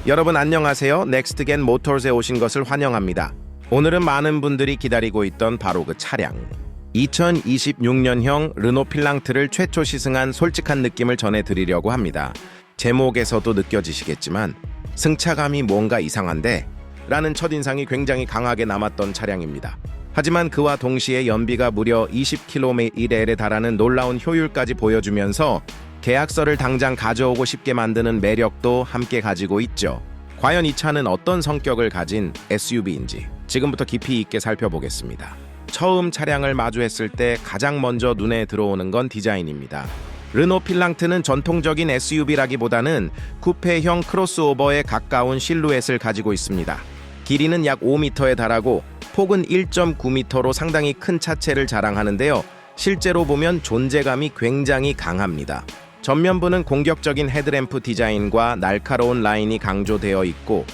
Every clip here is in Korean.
여러분 안녕하세요. 넥스트겐 모터스에 오신 것을 환영합니다. 오늘은 많은 분들이 기다리고 있던 바로 그 차량. 2026년형 르노 필랑트를 최초 시승한 솔직한 느낌을 전해드리려고 합니다. 제목에서도 느껴지시겠지만 승차감이 뭔가 이상한데? 라는 첫인상이 굉장히 강하게 남았던 차량입니다. 하지만 그와 동시에 연비가 무려 20km에 달하는 놀라운 효율까지 보여주면서 계약서를 당장 가져오고 싶게 만드는 매력도 함께 가지고 있죠. 과연 이 차는 어떤 성격을 가진 SUV인지 지금부터 깊이 있게 살펴보겠습니다. 처음 차량을 마주했을 때 가장 먼저 눈에 들어오는 건 디자인입니다. 르노 필랑트는 전통적인 SUV라기보다는 쿠페형 크로스오버에 가까운 실루엣을 가지고 있습니다. 길이는 약 5m에 달하고 폭은 1.9m로 상당히 큰 차체를 자랑하는데요. 실제로 보면 존재감이 굉장히 강합니다. 전면부는 공격적인 헤드램프 디자인과 날카로운 라인이 강조되어 있고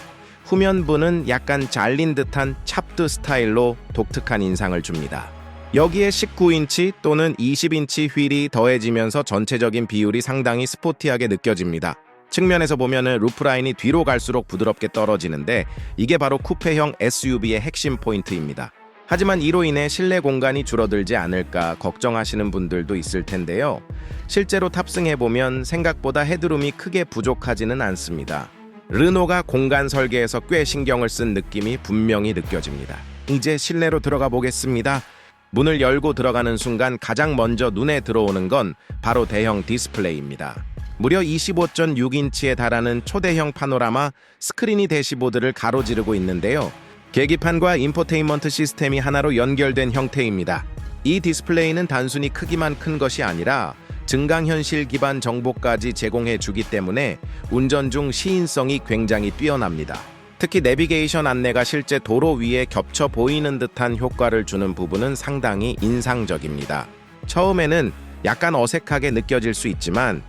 후면부는 약간 잘린 듯한 찹드 스타일로 독특한 인상을 줍니다. 여기에 19인치 또는 20인치 휠이 더해지면서 전체적인 비율이 상당히 스포티하게 느껴집니다. 측면에서 보면 루프라인이 뒤로 갈수록 부드럽게 떨어지는데 이게 바로 쿠페형 SUV의 핵심 포인트입니다. 하지만 이로 인해 실내 공간이 줄어들지 않을까 걱정하시는 분들도 있을 텐데요. 실제로 탑승해보면 생각보다 헤드룸이 크게 부족하지는 않습니다. 르노가 공간 설계에서 꽤 신경을 쓴 느낌이 분명히 느껴집니다. 이제 실내로 들어가 보겠습니다. 문을 열고 들어가는 순간 가장 먼저 눈에 들어오는 건 바로 대형 디스플레이입니다. 무려 25.6인치에 달하는 초대형 파노라마 스크린이 대시보드를 가로지르고 있는데요. 계기판과 인포테인먼트 시스템이 하나로 연결된 형태입니다. 이 디스플레이는 단순히 크기만 큰 것이 아니라 증강현실 기반 정보까지 제공해 주기 때문에 운전 중 시인성이 굉장히 뛰어납니다. 특히 내비게이션 안내가 실제 도로 위에 겹쳐 보이는 듯한 효과를 주는 부분은 상당히 인상적입니다. 처음에는 약간 어색하게 느껴질 수 있지만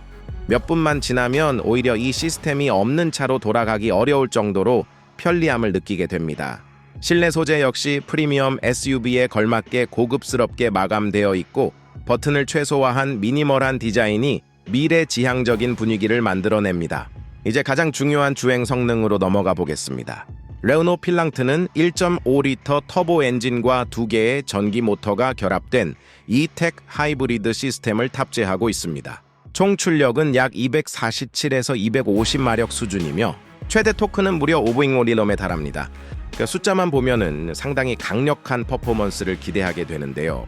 몇 분만 지나면 오히려 이 시스템이 없는 차로 돌아가기 어려울 정도로 편리함을 느끼게 됩니다. 실내 소재 역시 프리미엄 SUV에 걸맞게 고급스럽게 마감되어 있고 버튼을 최소화한 미니멀한 디자인이 미래지향적인 분위기를 만들어냅니다. 이제 가장 중요한 주행 성능으로 넘어가 보겠습니다. 르노 필랑트는 1.5리터 터보 엔진과 2개의 전기 모터가 결합된 E-TEC 하이브리드 시스템을 탑재하고 있습니다. 총 출력은 약 247에서 250마력 수준이며 최대 토크는 무려 500Nm에 달합니다. 숫자만 보면은 상당히 강력한 퍼포먼스를 기대하게 되는데요.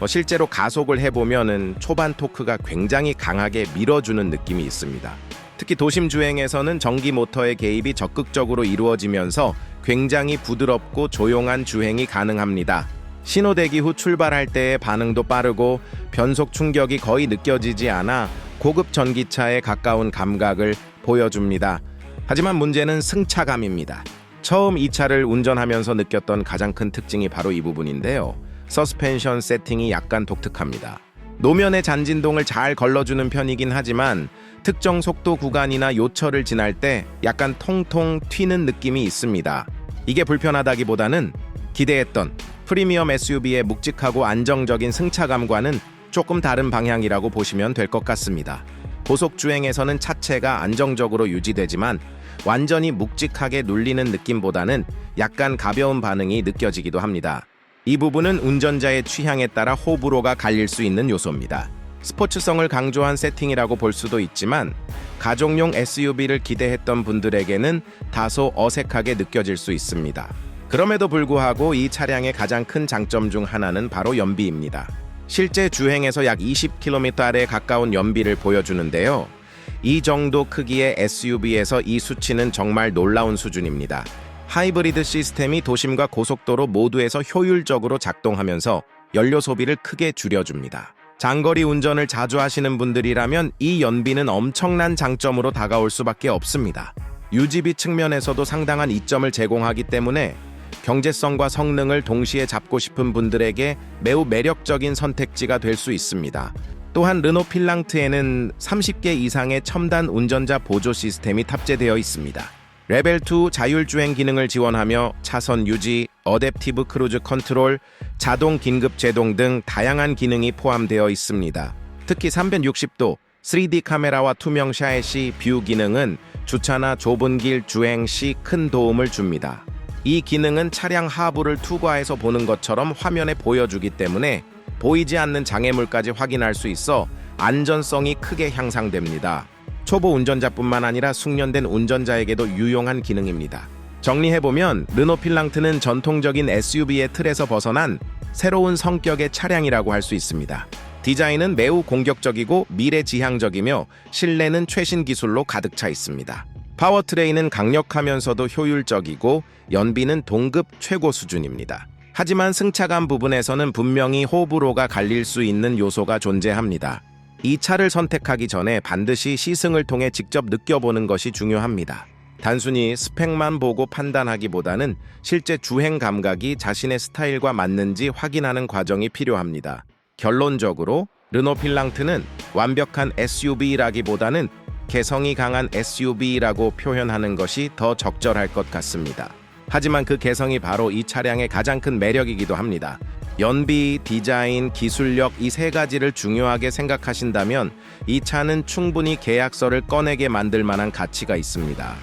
실제로 가속을 해보면은 초반 토크가 굉장히 강하게 밀어주는 느낌이 있습니다. 특히 도심 주행에서는 전기 모터의 개입이 적극적으로 이루어지면서 굉장히 부드럽고 조용한 주행이 가능합니다. 신호대기 후 출발할 때의 반응도 빠르고 변속 충격이 거의 느껴지지 않아 고급 전기차에 가까운 감각을 보여줍니다. 하지만 문제는 승차감입니다. 처음 이 차를 운전하면서 느꼈던 가장 큰 특징이 바로 이 부분인데요. 서스펜션 세팅이 약간 독특합니다. 노면의 잔진동을 잘 걸러주는 편이긴 하지만 특정 속도 구간이나 요철을 지날 때 약간 통통 튀는 느낌이 있습니다. 이게 불편하다기보다는 기대했던 프리미엄 SUV의 묵직하고 안정적인 승차감과는 조금 다른 방향이라고 보시면 될 것 같습니다. 고속 주행에서는 차체가 안정적으로 유지되지만 완전히 묵직하게 눌리는 느낌보다는 약간 가벼운 반응이 느껴지기도 합니다. 이 부분은 운전자의 취향에 따라 호불호가 갈릴 수 있는 요소입니다. 스포츠성을 강조한 세팅이라고 볼 수도 있지만 가족용 SUV를 기대했던 분들에게는 다소 어색하게 느껴질 수 있습니다. 그럼에도 불구하고 이 차량의 가장 큰 장점 중 하나는 바로 연비입니다. 실제 주행에서 약 20km 아래에 가까운 연비를 보여주는데요. 이 정도 크기의 SUV에서 이 수치는 정말 놀라운 수준입니다. 하이브리드 시스템이 도심과 고속도로 모두에서 효율적으로 작동하면서 연료 소비를 크게 줄여줍니다. 장거리 운전을 자주 하시는 분들이라면 이 연비는 엄청난 장점으로 다가올 수밖에 없습니다. 유지비 측면에서도 상당한 이점을 제공하기 때문에 경제성과 성능을 동시에 잡고 싶은 분들에게 매우 매력적인 선택지가 될 수 있습니다. 또한 르노 필랑트에는 30개 이상의 첨단 운전자 보조 시스템이 탑재되어 있습니다. 레벨 2 자율주행 기능을 지원하며 차선 유지, 어댑티브 크루즈 컨트롤, 자동 긴급 제동 등 다양한 기능이 포함되어 있습니다. 특히 360도 3D 카메라와 투명 샤시 뷰 기능은 주차나 좁은 길 주행 시 큰 도움을 줍니다. 이 기능은 차량 하부를 투과해서 보는 것처럼 화면에 보여주기 때문에 보이지 않는 장애물까지 확인할 수 있어 안전성이 크게 향상됩니다. 초보 운전자뿐만 아니라 숙련된 운전자에게도 유용한 기능입니다. 정리해보면 르노 필랑트는 전통적인 SUV의 틀에서 벗어난 새로운 성격의 차량이라고 할 수 있습니다. 디자인은 매우 공격적이고 미래지향적이며 실내는 최신 기술로 가득 차 있습니다. 파워트레인은 강력하면서도 효율적이고 연비는 동급 최고 수준입니다. 하지만 승차감 부분에서는 분명히 호불호가 갈릴 수 있는 요소가 존재합니다. 이 차를 선택하기 전에 반드시 시승을 통해 직접 느껴보는 것이 중요합니다. 단순히 스펙만 보고 판단하기보다는 실제 주행 감각이 자신의 스타일과 맞는지 확인하는 과정이 필요합니다. 결론적으로 르노 필랑트는 완벽한 SUV라기보다는 개성이 강한 SUV라고 표현하는 것이 더 적절할 것 같습니다. 하지만 그 개성이 바로 이 차량의 가장 큰 매력이기도 합니다. 연비, 디자인, 기술력 이 세 가지를 중요하게 생각하신다면 이 차는 충분히 계약서를 꺼내게 만들 만한 가치가 있습니다.